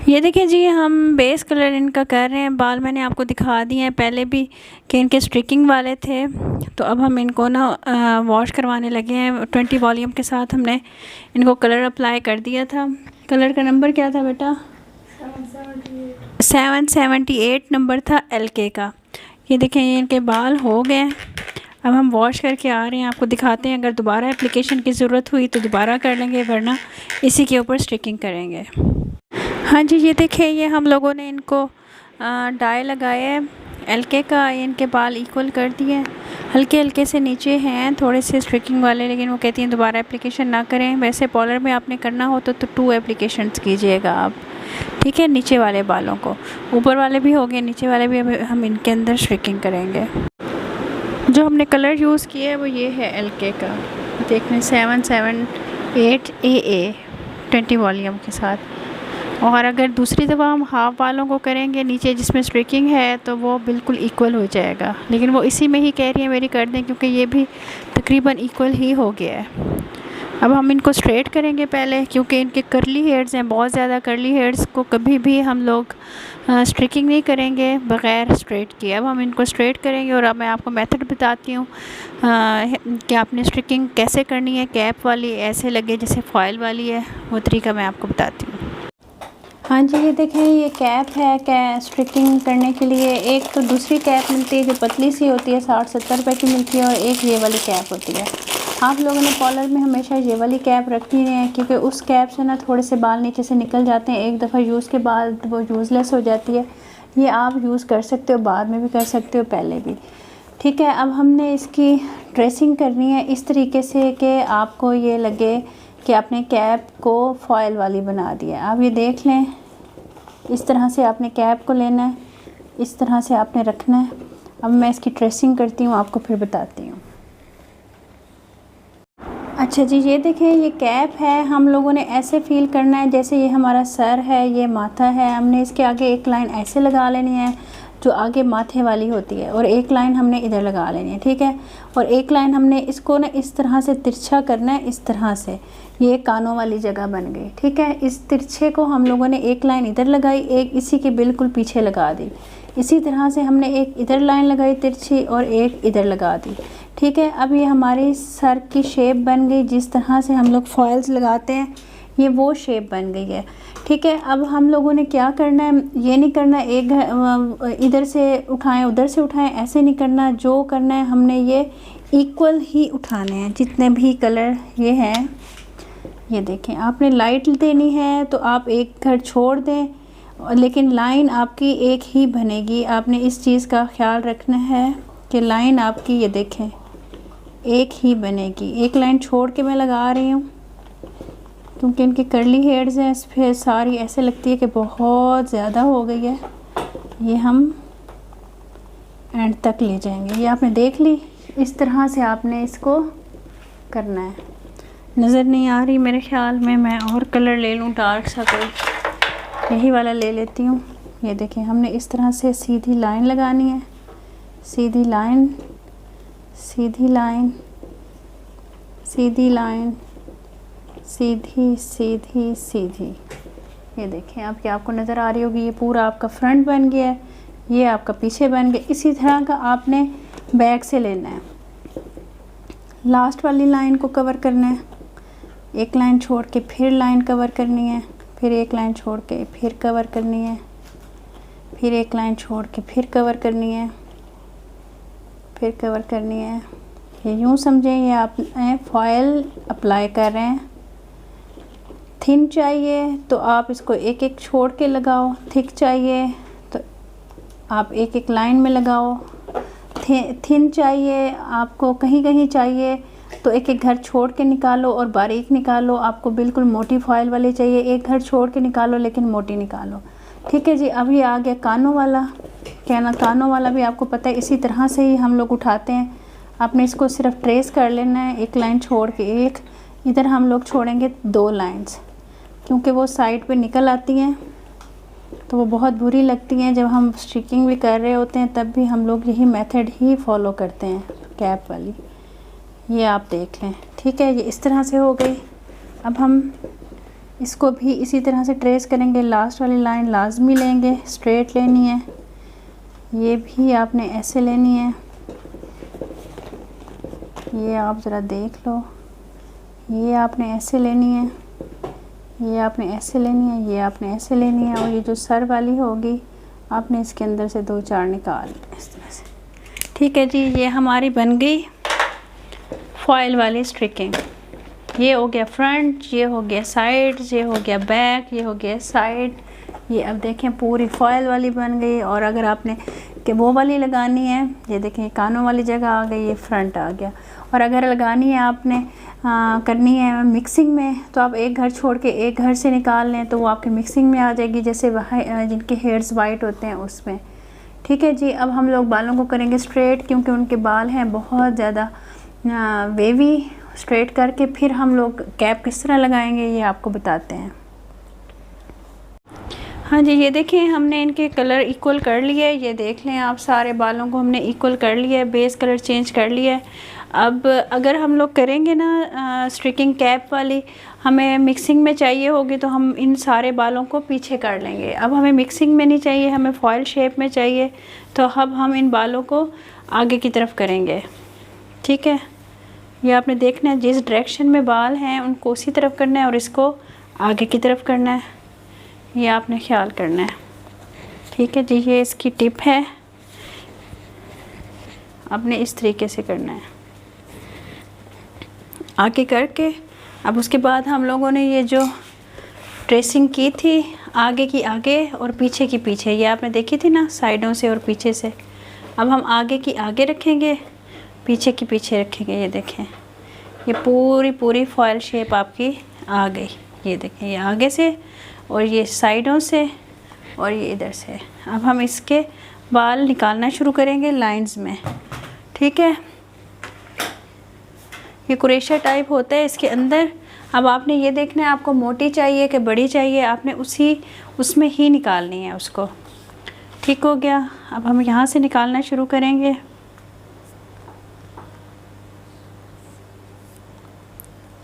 ये देखिए जी, हम बेस कलर इनका कर रहे हैं। बाल मैंने आपको दिखा दिए हैं पहले भी कि इनके स्ट्रिकिंग वाले थे, तो अब हम इनको ना वॉश करवाने लगे हैं। 20 वॉल्यूम के साथ हमने इनको कलर अप्लाई कर दिया था। कलर का नंबर क्या था बेटा? 778 नंबर था LK का। ये देखें, ये इनके बाल हो गए। अब हम वॉश करके आ रहे हैं, आपको दिखाते हैं। अगर दोबारा एप्लीकेशन की ज़रूरत हुई तो दोबारा कर लेंगे, वरना इसी के ऊपर स्टिकिंग करेंगे। हाँ जी, ये देखिए, ये हम लोगों ने इनको डाई लगाया है LK का। इनके बाल इक्वल कर दिए। हल्के हल्के से नीचे हैं थोड़े से स्ट्रिकिंग वाले, लेकिन वो कहती हैं दोबारा एप्लीकेशन ना करें। वैसे पॉलर में आपने करना हो तो 2 एप्लीकेशंस कीजिएगा आप, ठीक है। नीचे वाले बालों को, ऊपर वाले भी हो गए, नीचे वाले भी हम इनके अंदर स्ट्रिकिंग करेंगे। जो हमने कलर यूज़ किया है वो ये है LK का, देखने 778 AA 20 वॉल्यूम के साथ। और अगर दूसरी दफ़ा हम हाफ बालों को करेंगे नीचे जिसमें स्ट्रिकिंग है तो वो बिल्कुल इक्वल हो जाएगा, लेकिन वो इसी में ही कह रही है मेरी कर दें, क्योंकि ये भी तकरीबन इक्वल ही हो गया है। अब हम इनको स्ट्रेट करेंगे पहले, क्योंकि इनके करली हेयर्स हैं बहुत ज़्यादा। करली हेयर्स को कभी भी हम लोग स्ट्रिकिंग नहीं करेंगे बग़ैर स्ट्रेट किए। अब हम इनको स्ट्रेट करेंगे, और अब मैं आपको मेथड बताती हूँ कि आपने स्ट्रिकिंग कैसे करनी है। कैप वाली ऐसे लगे जैसे फॉयल वाली है, वो तरीका मैं आपको बताती हूँ। हाँ जी, ये देखें, ये कैप है स्ट्रिकिंग करने के लिए। एक तो दूसरी कैप मिलती है जो पतली सी होती है, 60-70 रुपये की मिलती है, और एक ये वाली कैप होती है। आप लोगों ने कॉलर में हमेशा ये वाली कैप रखनी है, क्योंकि उस कैप से ना थोड़े से बाल नीचे से निकल जाते हैं। एक दफ़ा यूज़ के बाद वो यूज़लेस हो जाती है। ये आप यूज़ कर सकते हो, बाद में भी कर सकते हो, पहले भी, ठीक है। अब हमने इसकी ड्रेसिंग करनी है इस तरीके से कि आपको ये लगे कि आपने कैप को फॉयल वाली बना दिया। आप ये देख लें, इस तरह से आपने कैप को लेना है, इस तरह से आपने रखना है। अब मैं इसकी ड्रेसिंग करती हूँ, आपको फिर बताती हूँ। अच्छा जी, ये देखें, ये कैप है। हम लोगों ने ऐसे फील करना है जैसे ये हमारा सर है, ये माथा है। हमने इसके आगे एक लाइन ऐसे लगा लेनी है जो आगे माथे वाली होती है, और एक लाइन हमने इधर लगा लेनी है, ठीक है। और एक लाइन हमने इसको ना इस तरह से तिरछा करना है, इस तरह से। ये कानों वाली जगह बन गई, ठीक है। इस तिरछे को हम लोगों ने एक लाइन इधर लगाई, एक इसी के बिल्कुल पीछे लगा दी। इसी तरह से हमने एक इधर लाइन लगाई तिरछी, और एक इधर लगा दी, ठीक है। अब ये हमारी सर की शेप बन गई, जिस तरह से हम लोग फॉइल्स लगाते हैं, ये वो शेप बन गई है, ठीक है। अब हम लोगों ने क्या करना है, ये नहीं करना एक इधर से उठाएं उधर से उठाएं, ऐसे नहीं करना। जो करना है हमने ये इक्वल ही उठाने हैं, जितने भी कलर ये हैं। ये देखें, आपने लाइट देनी है तो आप एक घर छोड़ दें, लेकिन लाइन आपकी एक ही बनेगी। आपने इस चीज़ का ख्याल रखना है कि लाइन आपकी, ये देखें, एक ही बनेगी। एक लाइन छोड़ के मैं लगा रही हूँ, क्योंकि इनकी करली हेयर्स हैं, फिर सारी ऐसे लगती है कि बहुत ज़्यादा हो गई है। ये हम एंड तक ले जाएंगे। ये आपने देख ली, इस तरह से आपने इसको करना है। नज़र नहीं आ रही मेरे ख्याल में, मैं और कलर ले लूँ डार्क सा कोई, यही वाला ले लेती हूँ। ये देखें, हमने इस तरह से सीधी लाइन लगानी है, सीधी लाइन, सीधी लाइन, सीधी लाइन, सीधी सीधी सीधी। ये देखें, अब ये आपको नज़र आ रही होगी, ये पूरा आपका फ्रंट बन गया है, ये आपका पीछे बन गया। इसी तरह का आपने बैक से लेना है। लास्ट वाली लाइन को कवर करना है, एक लाइन छोड़ के फिर लाइन कवर करनी है, फिर एक लाइन छोड़ के फिर कवर करनी है, फिर एक लाइन छोड़ के फिर कवर करनी है, फिर कवर करनी है। ये यूँ समझें, ये आप फॉयल अप्लाई कर रहे हैं। थिन चाहिए तो आप इसको एक एक छोड़ के लगाओ, थिक चाहिए तो आप एक एक लाइन में लगाओ। थिन चाहिए आपको, कहीं कहीं चाहिए तो एक एक घर छोड़ के निकालो और बारीक निकालो। आपको बिल्कुल मोटी फॉयल वाली चाहिए, एक घर छोड़ के निकालो लेकिन मोटी निकालो, ठीक है जी। अब ये आ गया कानों वाला। कहना कानों वाला भी आपको पता है, इसी तरह से ही हम लोग उठाते हैं। आपने इसको सिर्फ ट्रेस कर लेना है, एक लाइन छोड़ के एक। इधर हम लोग छोड़ेंगे 2 लाइंस, क्योंकि वो साइड पे निकल आती हैं तो वो बहुत बुरी लगती हैं। जब हम स्टिचिंग भी कर रहे होते हैं तब भी हम लोग यही मेथड ही फॉलो करते हैं, कैप वाली। ये आप देख लें, ठीक है। ये इस तरह से हो गई। अब हम इसको भी इसी तरह से ट्रेस करेंगे। लास्ट वाली लाइन लाजमी लेंगे, स्ट्रेट लेनी है। ये भी आपने ऐसे लेनी है। ये आप ज़रा देख लो, ये आपने ऐसे लेनी है, ये आपने ऐसे लेनी है, ये आपने ऐसे लेनी है। और ये जो सर वाली होगी आपने इसके अंदर से 2-4 निकाल इस तरह से। ठीक है जी, ये हमारी बन गई फॉइल वाली स्ट्रिकिंग। ये हो गया फ्रंट, ये हो गया साइड, ये हो गया बैक, ये हो गया साइड। ये अब देखें पूरी फॉइल वाली बन गई। और अगर आपने कि वो वाली लगानी है, ये देखें कानों वाली जगह आ गई, ये फ्रंट आ गया। और अगर लगानी है आपने करनी है मिक्सिंग में, तो आप एक घर छोड़ के एक घर से निकाल लें तो वो आपके मिक्सिंग में आ जाएगी, जैसे वहाँ जिनके हेयर्स वाइट होते हैं उसमें। ठीक है जी, अब हम लोग बालों को करेंगे स्ट्रेट, क्योंकि उनके बाल हैं बहुत ज़्यादा वेवी। स्ट्रेट करके फिर हम लोग कैप किस तरह लगाएंगे ये आपको बताते हैं। हाँ जी, ये देखिए हमने इनके कलर इक्वल कर लिया है। ये देख लें आप, सारे बालों को हमने इक्वल कर लिया है, बेस कलर चेंज कर लिया है। अब अगर हम लोग करेंगे ना स्ट्रिकिंग कैप वाली, हमें मिक्सिंग में चाहिए होगी तो हम इन सारे बालों को पीछे कर लेंगे। अब हमें मिक्सिंग में नहीं चाहिए, हमें फॉइल शेप में चाहिए, तो अब हम इन बालों को आगे की तरफ करेंगे। ठीक है, ये आपने देखना है जिस डायरेक्शन में बाल हैं उनको उसी तरफ करना है और इसको आगे की तरफ करना है, ये आपने ख्याल करना है। ठीक है जी, ये इसकी टिप है, आपने इस तरीके से करना है आगे करके। अब उसके बाद हम लोगों ने ये जो ट्रेसिंग की थी आगे की आगे और पीछे की पीछे, ये आपने देखी थी ना साइडों से और पीछे से। अब हम आगे की आगे रखेंगे, पीछे की पीछे रखेंगे। ये देखें, ये पूरी फॉइल शेप आपकी आ गई। ये देखें, ये आगे से और ये साइडों से और ये इधर से। अब हम इसके बाल निकालना शुरू करेंगे लाइंस में। ठीक है, ये कुरेशा टाइप होता है इसके अंदर। अब आपने ये देखना है आपको मोटी चाहिए कि बड़ी चाहिए, आपने उसमें ही निकालनी है उसको। ठीक हो गया, अब हम यहाँ से निकालना शुरू करेंगे।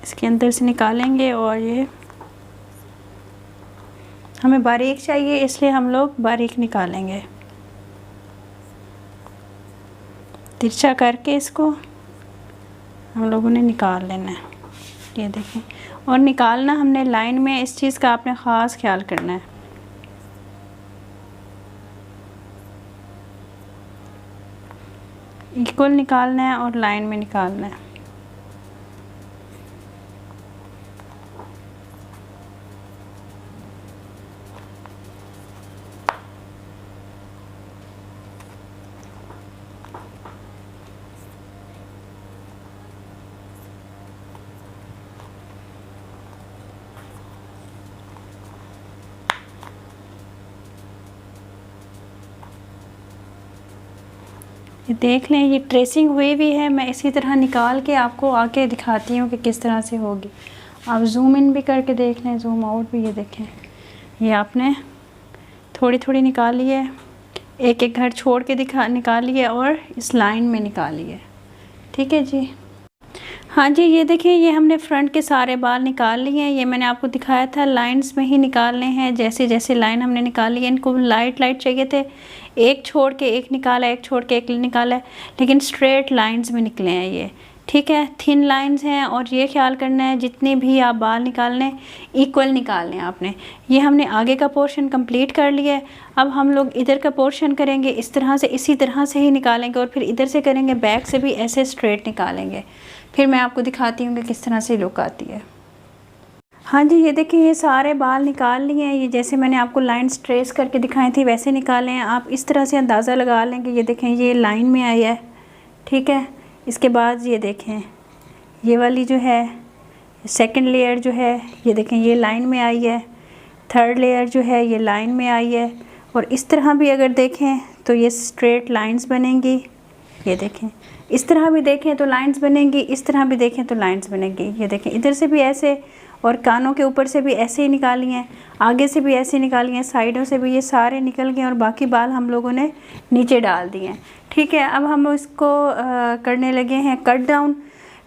इसके अंदर से निकालेंगे और ये हमें बारीक चाहिए इसलिए हम लोग बारीक निकालेंगे। तिरछा करके इसको हम लोगों ने निकाल लेना है। ये देखें, और निकालना हमने लाइन में, इस चीज़ का आपने ख़ास ख्याल करना है। इक्वल निकालना है और लाइन में निकालना है। ये देख लें, ये ट्रेसिंग हुई भी है। मैं इसी तरह निकाल के आपको आके दिखाती हूँ कि किस तरह से होगी। आप जूम इन भी करके देख लें, जूम आउट भी। ये देखें, ये आपने थोड़ी थोड़ी निकाली है, एक एक घर छोड़ के निकाली है और इस लाइन में निकाली है। ठीक है जी, हाँ जी, ये देखिए, ये हमने फ्रंट के सारे बाल निकाल लिए हैं। ये मैंने आपको दिखाया था लाइंस में ही निकालने हैं। जैसे जैसे लाइन हमने निकाली है, इनको लाइट चाहिए थे, एक छोड़ के एक निकाला, एक छोड़ के एक निकाला है, लेकिन स्ट्रेट लाइंस में निकले हैं ये। ठीक है, थिन लाइंस हैं। और ये ख्याल करना है जितने भी आप बाल निकालने इक्वल निकालने आपने। ये हमने आगे का पोर्शन कंप्लीट कर लिया है। अब हम लोग इधर का पोर्शन करेंगे इस तरह से, इसी तरह से ही निकालेंगे और फिर इधर से करेंगे, बैक से भी ऐसे स्ट्रेट निकालेंगे। फिर मैं आपको दिखाती हूँ कि किस तरह से लुक आती है। हाँ जी, ये देखिए, ये सारे बाल निकाल लिए हैं। ये जैसे मैंने आपको लाइंस ट्रेस करके दिखाई थी वैसे निकाले हैं। आप इस तरह से अंदाज़ा लगा लेंगे। ये देखें, ये लाइन में आया है। ठीक है, इसके बाद ये देखें, ये वाली जो है सेकंड लेयर जो है, ये देखें ये लाइन में आई है। थर्ड लेयर जो है ये लाइन में आई है। और इस तरह भी अगर देखें तो ये स्ट्रेट लाइंस बनेंगी। ये देखें, इस तरह भी देखें तो लाइंस बनेंगी, इस तरह भी देखें तो लाइंस बनेंगी। ये देखें, इधर से भी ऐसे और कानों के ऊपर से भी ऐसे ही निकाली हैं, आगे से भी ऐसे निकाली हैं, साइडों से भी ये सारे निकल गए और बाकी बाल हम लोगों ने नीचे डाल दिए हैं। ठीक है, अब हम इसको करने लगे हैं कट डाउन।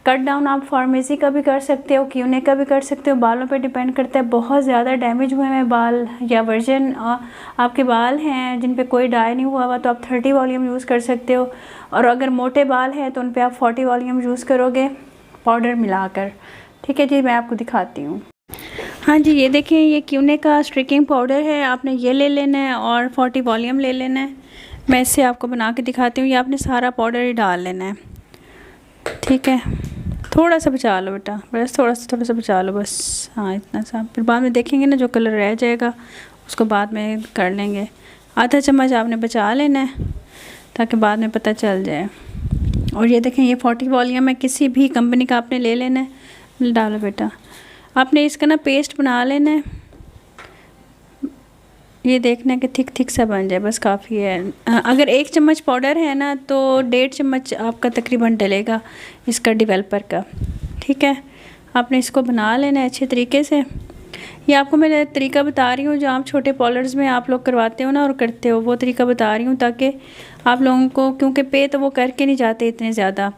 कट डाउन आप फार्मेसी का भी कर सकते हो, क्यूने का भी कर सकते हो, बालों पे डिपेंड करता है। बहुत ज़्यादा डैमेज हुए हैं बाल या वर्जन आपके बाल हैं जिन पे कोई डाई नहीं हुआ हुआ तो आप 30 वॉल्यूम यूज़ कर सकते हो, और अगर मोटे बाल हैं तो उन पे आप 40 वॉल्यूम यूज़ करोगे पाउडर मिलाकर। ठीक है जी, मैं आपको दिखाती हूँ। हाँ जी, ये देखिए ये क्यूने का स्ट्रिकिंग पाउडर है, आपने ये ले लेना है और 40 वॉल्यूम ले लेना है। मैं इससे आपको बना के दिखाती हूँ। ये आपने सारा पाउडर ही डाल लेना है। ठीक है, थोड़ा सा बचा लो बेटा, बस थोड़ा सा बचा लो बस। हाँ इतना सा, फिर बाद में देखेंगे ना जो कलर रह जाएगा उसको बाद में कर लेंगे। आधा चम्मच आपने बचा लेना है ताकि बाद में पता चल जाए। और ये देखें ये 40 वॉल्यूम है, किसी भी कंपनी का आपने ले लेना है। डालो बेटा, आपने इसका ना पेस्ट बना लेना है। ये देखना है कि थिक सा बन जाए, बस काफ़ी है। अगर 1 चम्मच पाउडर है ना तो 1.5 चम्मच आपका तकरीबन डलेगा इसका डेवलपर का। ठीक है, आपने इसको बना लेना है अच्छे तरीके से। ये आपको मैं तरीका बता रही हूँ जो आप छोटे पार्लर्स में आप लोग करवाते हो ना और करते हो, वो तरीका बता रही हूँ ताकि आप लोगों को, क्योंकि पे तो वो करके नहीं जाते इतने ज़्यादा।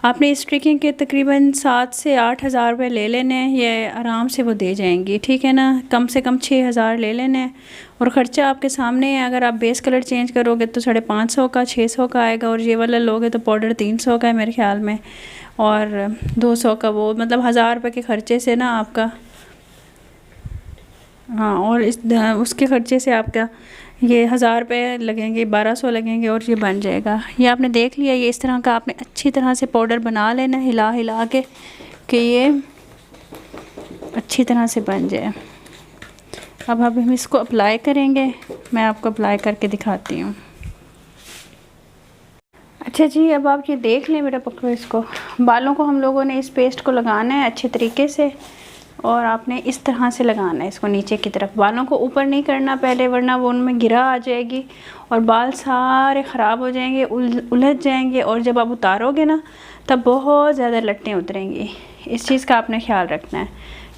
आपने इस स्ट्रिकिंग के तकरीबन 7 से 8 हज़ार रुपये ले लेने हैं, ये आराम से वो दे जाएंगी। ठीक है ना, कम से कम 6 हज़ार ले लेने हैं। और ख़र्चा आपके सामने है, अगर आप बेस कलर चेंज करोगे तो 550 का 600 का आएगा, और ये वाला लोगे तो पाउडर 300 का है मेरे ख्याल में, और 200 का वो, मतलब 1000 रुपये के ख़र्चे से ना आपका, हाँ, और उसके ख़र्चे से आपका ये 1000 रुपये लगेंगे, 1200 लगेंगे और ये बन जाएगा। ये आपने देख लिया, ये इस तरह का आपने अच्छी तरह से पाउडर बना लेना हिला हिला के कि ये अच्छी तरह से बन जाए। अब हम इसको अप्लाई करेंगे, मैं आपको अप्लाई करके दिखाती हूँ। अच्छा जी, अब आप ये देख लें बेटा, पकड़ो इसको। बालों को हम लोगों ने इस पेस्ट को लगाना है अच्छे तरीके से, और आपने इस तरह से लगाना है इसको नीचे की तरफ। बालों को ऊपर नहीं करना पहले, वरना वो उनमें गिरा आ जाएगी और बाल सारे ख़राब हो जाएंगे, उलझ जाएंगे, और जब आप उतारोगे ना तब बहुत ज़्यादा लट्टें उतरेंगी। इस चीज़ का आपने ख्याल रखना है।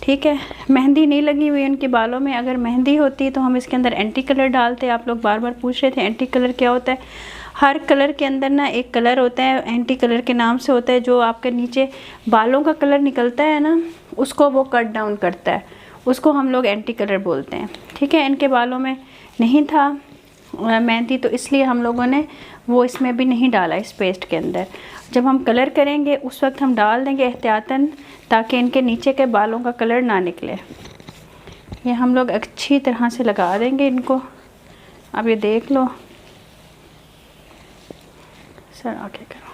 ठीक है, मेहंदी नहीं लगी हुई उनके बालों में, अगर मेहंदी होती तो हम इसके अंदर एंटी कलर डालते। आप लोग बार बार पूछ रहे थे एंटी कलर क्या होता है। हर कलर के अंदर ना एक कलर होता है, एंटी कलर के नाम से होता है, जो आपके नीचे बालों का कलर निकलता है ना उसको वो कट डाउन करता है, उसको हम लोग एंटी कलर बोलते हैं। ठीक है, इनके बालों में नहीं था मेहंदी, तो इसलिए हम लोगों ने वो इसमें भी नहीं डाला इस पेस्ट के अंदर। जब हम कलर करेंगे उस वक्त हम डाल देंगे एहतियातन, ताकि इनके नीचे के बालों का कलर ना निकले। ये हम लोग अच्छी तरह से लगा देंगे इनको। अब ये देख लो सर, आगे करो।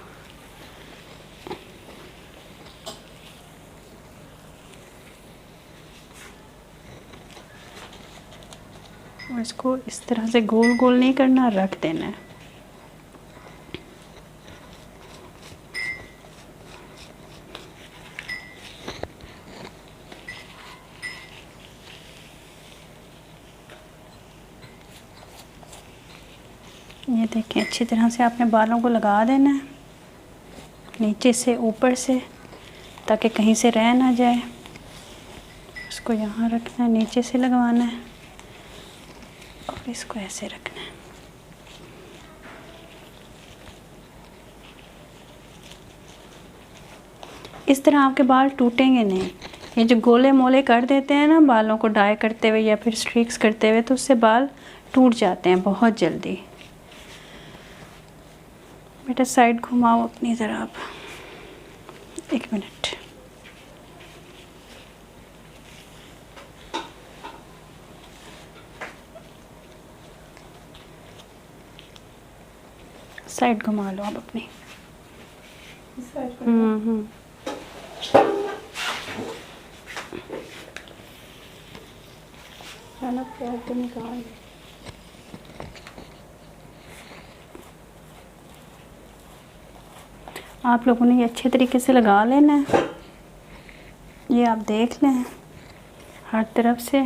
और इसको इस तरह से गोल गोल नहीं करना, रख देना है। ये देखें, अच्छी तरह से आपने बालों को लगा देना है नीचे से ऊपर से, ताकि कहीं से रह ना जाए। इसको यहाँ रखना है, नीचे से लगवाना है, और इसको ऐसे रखना है। इस तरह आपके बाल टूटेंगे नहीं। ये जो गोले मोले कर देते हैं ना बालों को डाई करते हुए या फिर स्ट्रीक्स करते हुए, तो उससे बाल टूट जाते हैं बहुत जल्दी। बेटा साइड घुमाओ अपनी ज़रा आप, 1 मिनट। साइड घुमा लो आप अपनी। प्यार तो निकाल। आप लोगों ने ये अच्छे तरीके से लगा लेना है। ये आप देख लें, हर तरफ से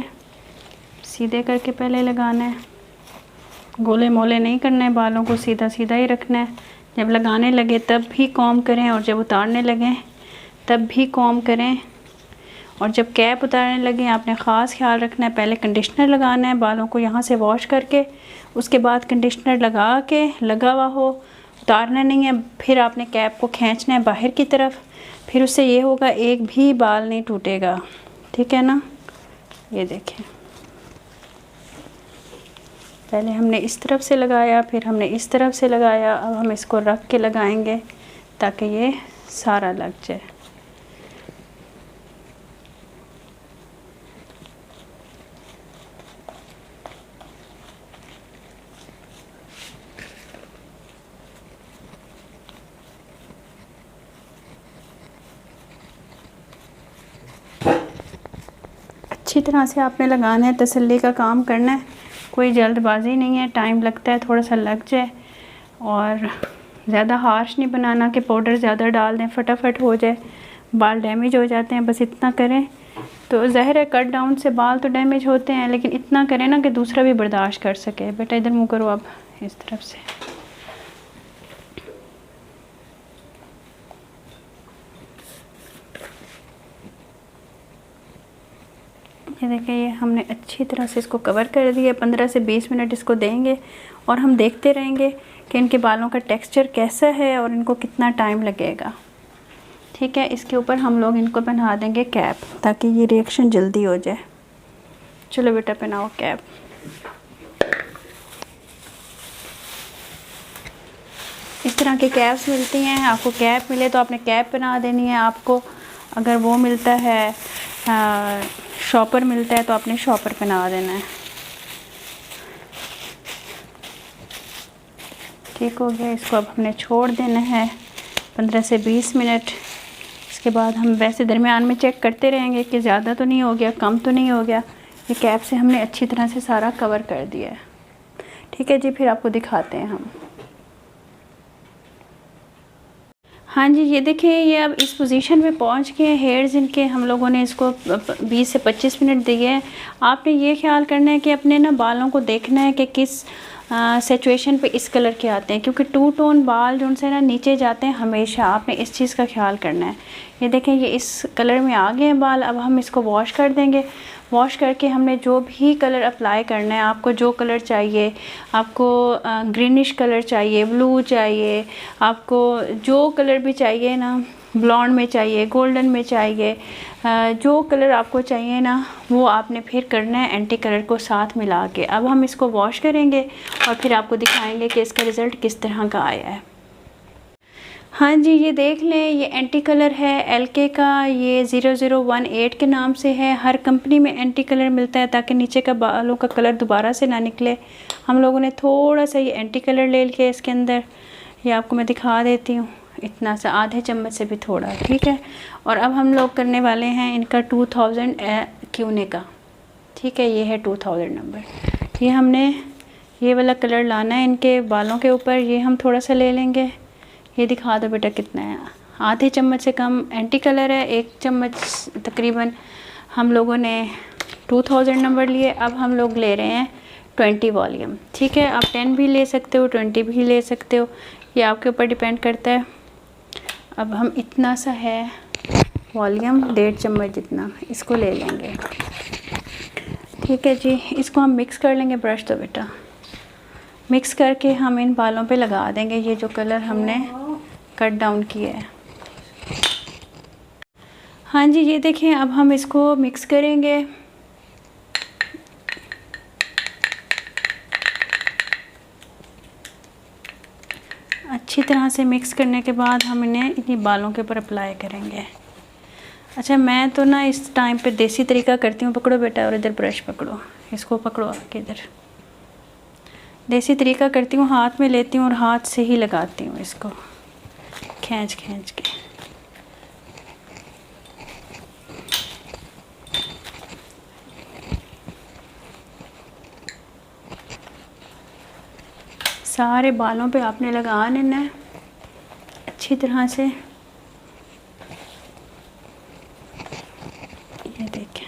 सीधे करके पहले लगाना है, गोले मोले नहीं करना है, बालों को सीधा सीधा ही रखना है। जब लगाने लगे तब भी कॉम करें, और जब उतारने लगें तब भी कॉम करें। और जब कैप उतारने लगे आपने ख़ास ख्याल रखना है, पहले कंडीशनर लगाना है बालों को यहाँ से वॉश करके, उसके बाद कंडीशनर लगा के, लगा हुआ हो, उतारना नहीं है। फिर आपने कैप को खींचना है बाहर की तरफ, फिर उससे ये होगा एक भी बाल नहीं टूटेगा, ठीक है ना। ये देखें, पहले हमने इस तरफ से लगाया, फिर हमने इस तरफ से लगाया, अब हम इसको रख के लगाएंगे ताकि ये सारा लग जाए। अच्छी तरह से आपने लगाना है, तसल्ली का काम करना है, कोई जल्दबाजी नहीं है, टाइम लगता है, थोड़ा सा लग जाए। और ज़्यादा हार्श नहीं बनाना कि पाउडर ज़्यादा डाल दें फटाफट हो जाए, बाल डैमेज हो जाते हैं। बस इतना करें तो ज़ाहिर है कट डाउन से बाल तो डैमेज होते हैं, लेकिन इतना करें ना कि दूसरा भी बर्दाश्त कर सके। बेटा इधर मुँह करो, अब इस तरफ से। ये देखिए, ये हमने अच्छी तरह से इसको कवर कर दिया। 15 से 20 मिनट इसको देंगे और हम देखते रहेंगे कि इनके बालों का टेक्सचर कैसा है और इनको कितना टाइम लगेगा, ठीक है। इसके ऊपर हम लोग इनको पहना देंगे कैप, ताकि ये रिएक्शन जल्दी हो जाए। चलो बेटा पहनाओ कैप। इस तरह के कैप्स मिलती हैं, आपको कैप मिले तो आपने कैप पहना देनी है। आपको अगर वो मिलता है शॉपर मिलता है तो आपने शॉपर पहना देना है। ठीक हो गया, इसको अब हमने छोड़ देना है 15 से 20 मिनट। इसके बाद हम वैसे दरमियान में चेक करते रहेंगे कि ज़्यादा तो नहीं हो गया, कम तो नहीं हो गया। ये कैप से हमने अच्छी तरह से सारा कवर कर दिया है, ठीक है जी। फिर आपको दिखाते हैं हम। हाँ जी, ये देखें, ये अब इस पोजीशन पे पहुंच गए हैं हेयर्स इनके। हम लोगों ने इसको 20 से 25 मिनट दिए हैं। आपने ये ख्याल करना है कि अपने ना बालों को देखना है कि किस सिचुएशन पे इस कलर के आते हैं, क्योंकि टू टोन बाल जो उनसे ना नीचे जाते हैं हमेशा। आपने इस चीज़ का ख्याल करना है। ये देखें, ये इस कलर में आ गए हैं बाल। अब हम इसको वॉश कर देंगे। वॉश करके हमने जो भी कलर अप्लाई करना है, आपको जो कलर चाहिए, आपको ग्रीनिश कलर चाहिए, ब्लू चाहिए, आपको जो कलर भी चाहिए ना, ब्लॉन्ड में चाहिए, गोल्डन में चाहिए, जो कलर आपको चाहिए ना, वो आपने फिर करना है एंटी कलर को साथ मिला के। अब हम इसको वॉश करेंगे और फिर आपको दिखाएंगे कि इसका रिज़ल्ट किस तरह का आया है। हाँ जी, ये देख लें, ये एंटी कलर है एलके का, ये 0018 के नाम से है। हर कंपनी में एंटी कलर मिलता है ताकि नीचे का बालों का कलर दोबारा से ना निकले। हम लोगों ने थोड़ा सा ये एंटी कलर ले लिया इसके अंदर। ये आपको मैं दिखा देती हूँ, इतना सा, आधे चम्मच से भी थोड़ा, ठीक है। और अब हम लोग करने वाले हैं इनका 2000 क्यूने का, ठीक है। ये है 2000 नंबर। ये हमने ये वाला कलर लाना है इनके बालों के ऊपर। ये हम थोड़ा सा ले लेंगे। ये दिखा दो बेटा कितना है, आधे चम्मच से कम एंटी कलर है, 1 चम्मच तकरीबन हम लोगों ने 2000 नंबर लिए। अब हम लोग ले रहे हैं 20 वॉल्यूम, ठीक है। आप 10 भी ले सकते हो, 20 भी ले सकते हो, ये आपके ऊपर डिपेंड करता है। अब हम इतना सा है वॉल्यूम, 1.5 चम्मच जितना, इसको ले लेंगे, ठीक है जी। इसको हम मिक्स कर लेंगे। ब्रश दो बेटा। मिक्स करके हम इन बालों पे लगा देंगे ये जो कलर हमने कट डाउन किया है। हाँ जी, ये देखें, अब हम इसको मिक्स करेंगे। अच्छी तरह से मिक्स करने के बाद हम इन्हें इन्हीं बालों के ऊपर अप्लाई करेंगे। अच्छा, मैं तो ना इस टाइम पे देसी तरीका करती हूँ। पकड़ो बेटा और इधर ब्रश पकड़ो, इसको पकड़ो आके इधर। देसी तरीका करती हूँ, हाथ में लेती हूँ और हाथ से ही लगाती हूँ इसको, खींच खींच के। सारे बालों पे आपने लगा लेना है अच्छी तरह से। ये देखें,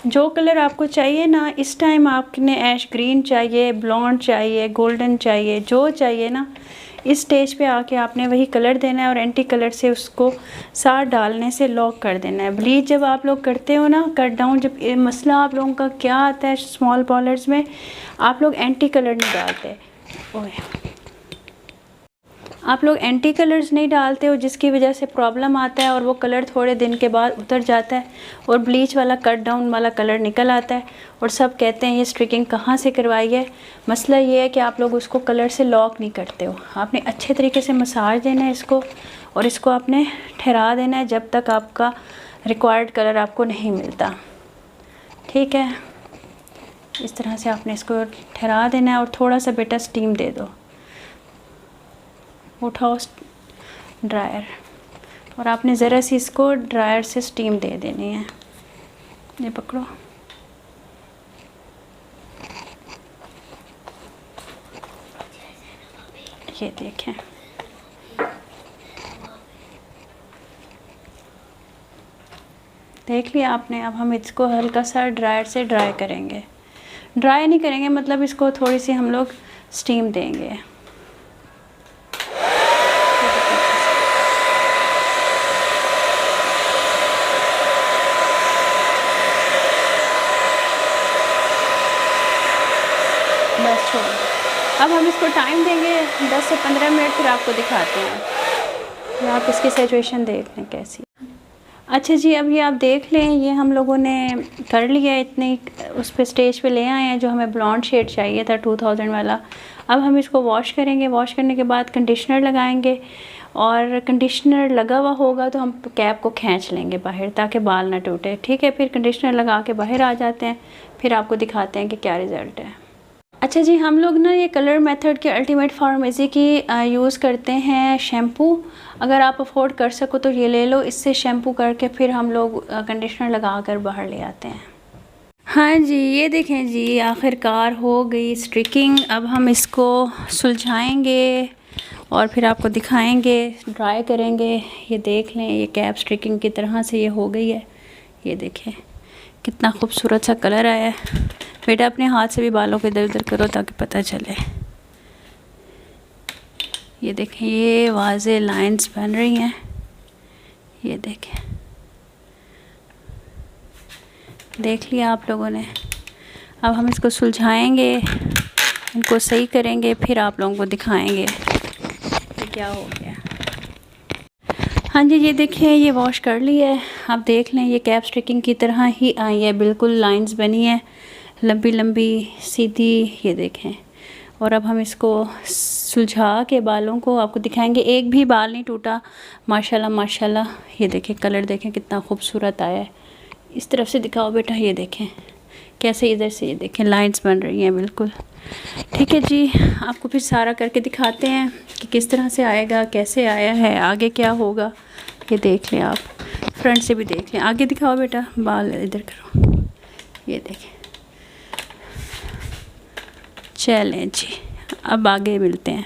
जो कलर आपको चाहिए ना इस टाइम, आपने ऐश ग्रीन चाहिए, ब्लॉन्ड चाहिए, गोल्डन चाहिए, जो चाहिए ना, इस स्टेज पे आके आपने वही कलर देना है और एंटी कलर से उसको साथ डालने से लॉक कर देना है। ब्लीच जब आप लोग करते हो ना, कट डाउन, जब मसला आप लोगों का क्या आता है स्मॉल बॉलर्स में, आप लोग एंटी कलर नहीं डालते। ओए, आप लोग एंटी कलर्स नहीं डालते हो, जिसकी वजह से प्रॉब्लम आता है और वो कलर थोड़े दिन के बाद उतर जाता है और ब्लीच वाला कट डाउन वाला कलर निकल आता है और सब कहते हैं ये स्ट्रिकिंग कहाँ से करवाई है। मसला ये है कि आप लोग उसको कलर से लॉक नहीं करते हो। आपने अच्छे तरीके से मसाज देना है इसको और इसको आपने ठहरा देना है जब तक आपका रिक्वायर्ड कलर आपको नहीं मिलता। ठीक है, इस तरह से आपने इसको ठहरा देना है और थोड़ा सा बेटा स्टीम दे दो। उठाओ ड्रायर और आपने ज़रा सी इसको ड्रायर से स्टीम दे देनी है। ये पकड़ो, ये देखें। देख लिया आपने। अब हम इसको हल्का सा ड्रायर से ड्राई करेंगे। ड्राई नहीं करेंगे, मतलब इसको थोड़ी सी हम लोग स्टीम देंगे। बस छोड़। अब हम इसको टाइम देंगे 10 से 15 मिनट, फिर आपको दिखाते हैं। आप इसकी सिचुएशन देख लें कैसी। अच्छा जी, अब ये आप देख लें, ये हम लोगों ने कर लिया। इतनी उस पे स्टेज पे ले आए हैं जो हमें ब्लॉन्ड शेड चाहिए था 2000 वाला। अब हम इसको वॉश करेंगे। वॉश करने के बाद कंडीशनर लगाएंगे और कंडीशनर लगा हुआ होगा तो हम कैप को खींच लेंगे बाहर ताकि बाल ना टूटे। ठीक है, फिर कंडीशनर लगा के बाहर आ जाते हैं, फिर आपको दिखाते हैं कि क्या रिज़ल्ट है। अच्छा जी, हम लोग ना ये कलर मेथड के अल्टीमेट फार्मेसी की यूज़ करते हैं शैम्पू। अगर आप अफोर्ड कर सको तो ये ले लो। इससे शैम्पू करके फिर हम लोग कंडीशनर लगा कर बाहर ले आते हैं। हाँ जी, ये देखें जी, आखिरकार हो गई स्ट्रिकिंग। अब हम इसको सुलझाएंगे और फिर आपको दिखाएंगे, ड्राई करेंगे। ये देख लें, ये कैप स्ट्रिकिंग की तरह से ये हो गई है। ये देखें कितना खूबसूरत सा कलर आया है। बेटा अपने हाथ से भी बालों को इधर उधर करो ताकि पता चले। ये देखें, ये वाज़े लाइंस बन रही हैं। ये देखें, देख लिया आप लोगों ने। अब हम इसको सुलझाएंगे, इनको सही करेंगे, फिर आप लोगों को दिखाएंगे कि क्या हो गया। हाँ जी, ये देखें, ये वॉश कर लिया है। आप देख लें, ये कैप स्ट्रिकिंग की तरह ही आई है, बिल्कुल लाइंस बनी है, लंबी लंबी सीधी। ये देखें, और अब हम इसको सुलझा के बालों को आपको दिखाएंगे। एक भी बाल नहीं टूटा, माशाल्लाह माशाल्लाह। ये देखें, कलर देखें कितना खूबसूरत आया है। इस तरफ से दिखाओ बेटा, ये देखें कैसे, इधर से ये देखें लाइंस बन रही हैं बिल्कुल। ठीक है जी, आपको फिर सारा करके दिखाते हैं कि किस तरह से आएगा, कैसे आया है, आगे क्या होगा। ये देख लें आप, फ्रंट से भी देख लें। आगे दिखाओ बेटा, बाल इधर करो। ये देखें, चलें जी, अब आगे मिलते हैं।